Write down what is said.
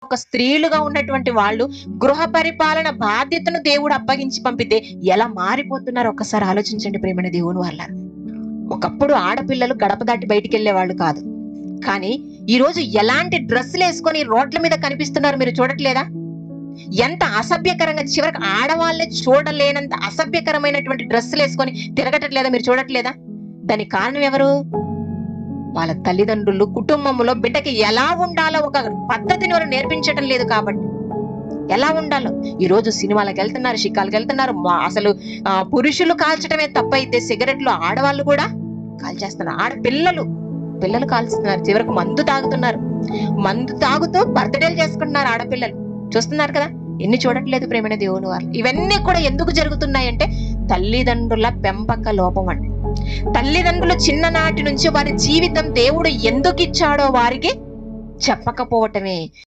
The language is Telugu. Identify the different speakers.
Speaker 1: ఒక స్త్రీలుగా ఉన్నటువంటి వాళ్ళు గృహ పరిపాలన బాధ్యతను దేవుడు అప్పగించి పంపితే ఎలా మారిపోతున్నారు ఒక్కసారి ఆలోచించండి ప్రేమైన దేవుని వాళ్ళ. ఒకప్పుడు ఆడపిల్లలు గడప దాటి బయటికి వెళ్ళేవాళ్ళు కాదు, కానీ ఈ రోజు ఎలాంటి డ్రెస్సులు వేసుకొని రోడ్ల మీద కనిపిస్తున్నారు మీరు చూడట్లేదా? ఎంత అసభ్యకరంగా, చివరికి ఆడవాళ్ళే చూడలేనంత అసభ్యకరమైనటువంటి డ్రెస్సులు వేసుకొని తిరగట్లేదా మీరు చూడట్లేదా? దానికి కారణం ఎవరు? వాళ్ళ తల్లిదండ్రులు కుటుంబంలో బిడ్డకి ఎలా ఉండాలో ఒక పద్ధతిని వారు నేర్పించడం లేదు కాబట్టి. ఎలా ఉండాలో ఈ రోజు సినిమాలకు వెళ్తున్నారు, షికాలకు వెళ్తున్నారు. అసలు పురుషులు కాల్చడమే తప్పైతే సిగరెట్లు ఆడవాళ్ళు కూడా కాల్చేస్తున్నారు. పిల్లలు కాల్చుతున్నారు, చివరకు మందు తాగుతున్నారు. మందు తాగుతూ బర్త్డేలు చేసుకుంటున్నారు ఆడపిల్లలు. చూస్తున్నారు కదా, ఎన్ని చూడట్లేదు ప్రేమైన దేవుని వాళ్ళు. ఇవన్నీ కూడా ఎందుకు జరుగుతున్నాయంటే తల్లిదండ్రుల పెంపక లోపం అండి. తల్లిదండ్రులు చిన్ననాటి నుంచి వారి జీవితం దేవుడు ఎందుకు ఇచ్చాడో వారికి చెప్పకపోవటమే.